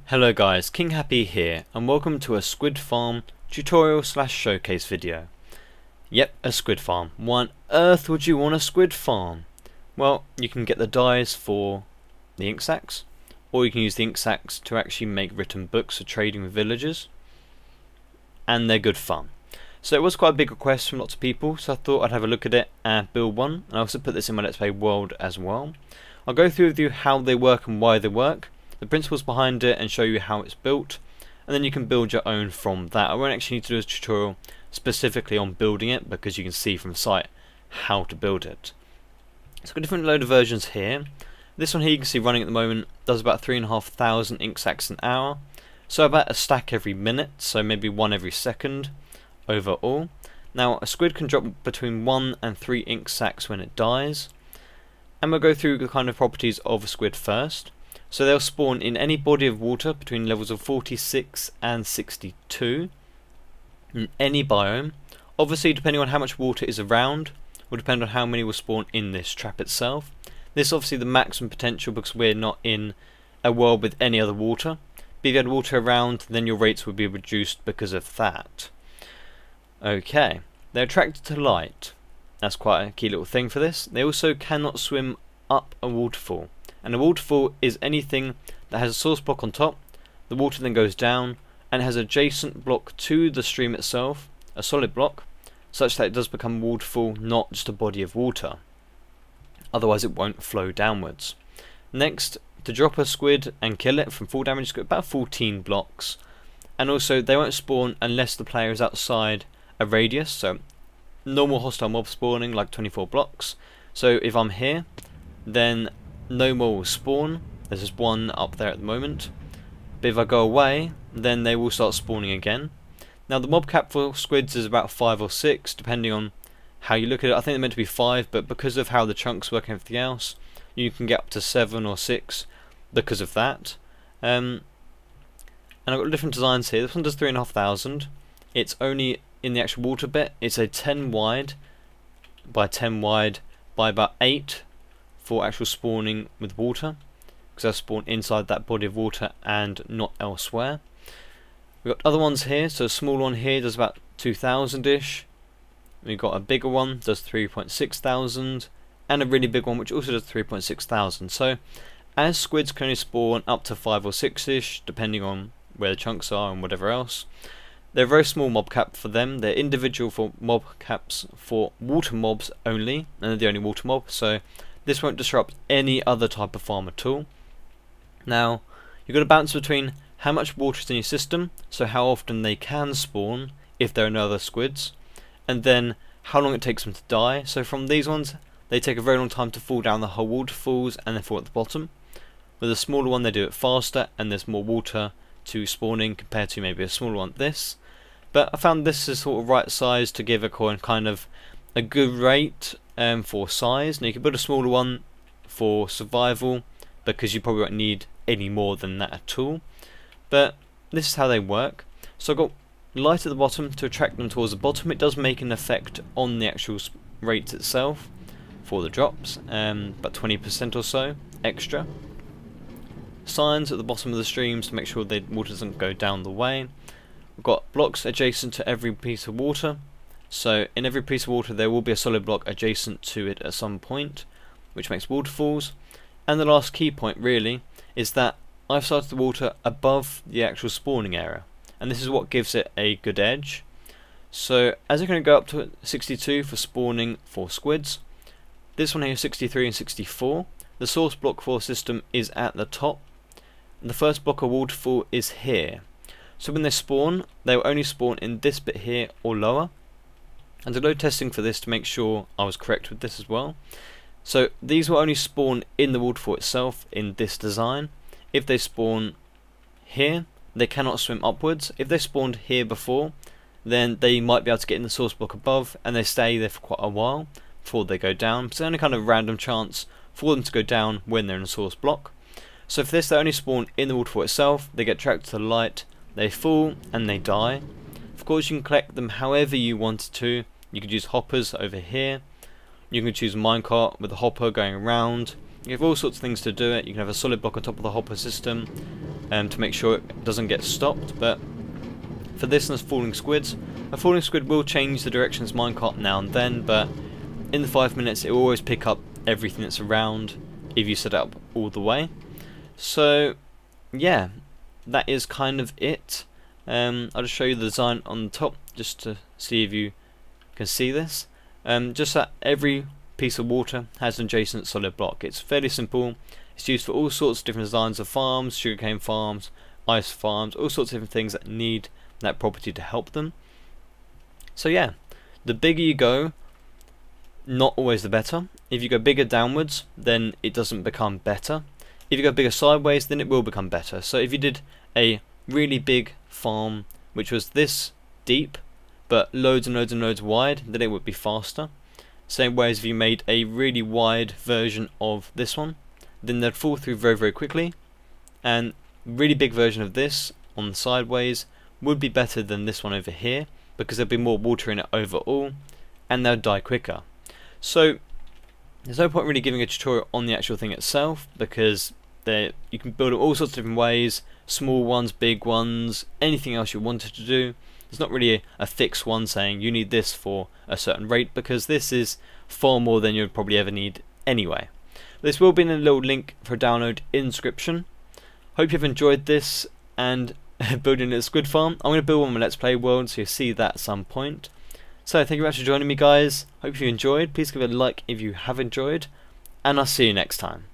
Hello guys, King Happy here and welcome to a squid farm tutorial slash showcase video. Yep, a squid farm. Why on earth would you want a squid farm? Well, you can get the dyes for the ink sacs, or you can use the ink sacs to actually make written books for trading with villagers, and they're good fun. So it was quite a big request from lots of people, so I thought I'd have a look at it and build one, and I also put this in my Let's Play world as well. I'll go through with you how they work and why they work, the principles behind it, and show you how it's built, and then you can build your own from that. I won't actually need to do a tutorial specifically on building it because you can see from the site how to build it. So I've got a different load of versions here. This one here you can see running at the moment does about 3,500 ink sacs an hour, so about a stack every minute, so maybe one every second overall. Now a squid can drop between 1 and 3 ink sacs when it dies, and we'll go through the kind of properties of a squid first. So they'll spawn in any body of water between levels of 46 and 62 in any biome. Obviously depending on how much water is around will depend on how many will spawn in this trap itself. This is obviously the maximum potential because we're not in a world with any other water. But if you had water around, then your rates would be reduced because of that. Okay, they're attracted to light. That's quite a key little thing for this. They also cannot swim up a waterfall. And a waterfall is anything that has a source block on top, the water then goes down, and has an adjacent block to the stream itself, a solid block, such that it does become a waterfall, not just a body of water. Otherwise it won't flow downwards. Next, to drop a squid and kill it from full damage, about 14 blocks. And also they won't spawn unless the player is outside a radius, so normal hostile mob spawning like 24 blocks. So if I'm here, then no more will spawn. There's just one up there at the moment, but if I go away then they will start spawning again. Now the mob cap for squids is about 5 or 6 depending on how you look at it. I think they're meant to be 5, but because of how the chunks work and everything else, you can get up to 7 or 6 because of that. And I've got different designs here. This one does 3,500. It's only in the actual water bit. It's a 10 wide by 10 wide by about 8 for actual spawning with water, because I spawn inside that body of water and not elsewhere. We've got other ones here, so a small one here does about 2,000-ish. We've got a bigger one, does 3,600, and a really big one which also does 3,600. So as squids can only spawn up to 5 or 6-ish, depending on where the chunks are and whatever else, they're a very small mob cap for them. They're individual for mob caps for water mobs only, and they're the only water mob, so this won't disrupt any other type of farm at all. Now, you've got to balance between how much water is in your system, so how often they can spawn if there are no other squids, and then how long it takes them to die. So from these ones, they take a very long time to fall down the whole waterfalls and then fall at the bottom. With a smaller one, they do it faster, and there's more water to spawning compared to maybe a smaller one like this. But I found this is sort of right size to give a coin kind of a good rate for size. Now you can build a smaller one for survival because you probably won't need any more than that at all. But this is how they work. So I've got light at the bottom to attract them towards the bottom. It does make an effect on the actual rate itself for the drops, about 20% or so extra. Signs at the bottom of the streams to make sure the water doesn't go down the way. We've got blocks adjacent to every piece of water. So in every piece of water there will be a solid block adjacent to it at some point, which makes waterfalls. And the last key point really is that I've started the water above the actual spawning area, and this is what gives it a good edge. So as you're going to go up to 62 for spawning for squids, this one here is 63 and 64. The source block for the system is at the top, and the first block of waterfall is here. So when they spawn, they will only spawn in this bit here or lower. And I did load testing for this to make sure I was correct with this as well. So these will only spawn in the waterfall itself in this design. If they spawn here, they cannot swim upwards. If they spawned here before, then they might be able to get in the source block above, and they stay there for quite a while before they go down. It's only kind of random chance for them to go down when they're in a source block. So for this, they only spawn in the waterfall itself. They get attracted to the light, they fall, and they die. Of course you can collect them however you wanted to. You could use hoppers over here. You can choose a minecart with a hopper going around. You have all sorts of things to do it. You can have a solid block on top of the hopper system. to make sure it doesn't get stopped. But for this and falling squids, a falling squid will change the direction of its minecart now and then, but in the 5 minutes it will always pick up everything that's around if you set it up all the way. So yeah, that is kind of it. I'll just show you the design on the top just to see if you can see this. Just that every piece of water has an adjacent solid block. It's fairly simple. It's used for all sorts of different designs of farms, sugarcane farms, ice farms, all sorts of different things that need that property to help them. So yeah, the bigger you go, not always the better. If you go bigger downwards, then it doesn't become better. If you go bigger sideways, then it will become better. So if you did a really big farm which was this deep but loads and loads and loads wide, then it would be faster. Same way as if you made a really wide version of this one, then they'd fall through very, very quickly. And really big version of this on the sideways would be better than this one over here, because there'd be more water in it overall, and they'll die quicker. So there's no point really giving a tutorial on the actual thing itself, because you can build it all sorts of different ways, small ones, big ones, anything else you wanted to do. There's not really a fixed one saying you need this for a certain rate, because this is far more than you'd probably ever need anyway. This will be in a little link for download in the description. Hope you've enjoyed this and building a squid farm. I'm going to build one on my Let's Play world, so you'll see that at some point. So thank you very much for joining me, guys. Hope you enjoyed. Please give it a like if you have enjoyed, and I'll see you next time.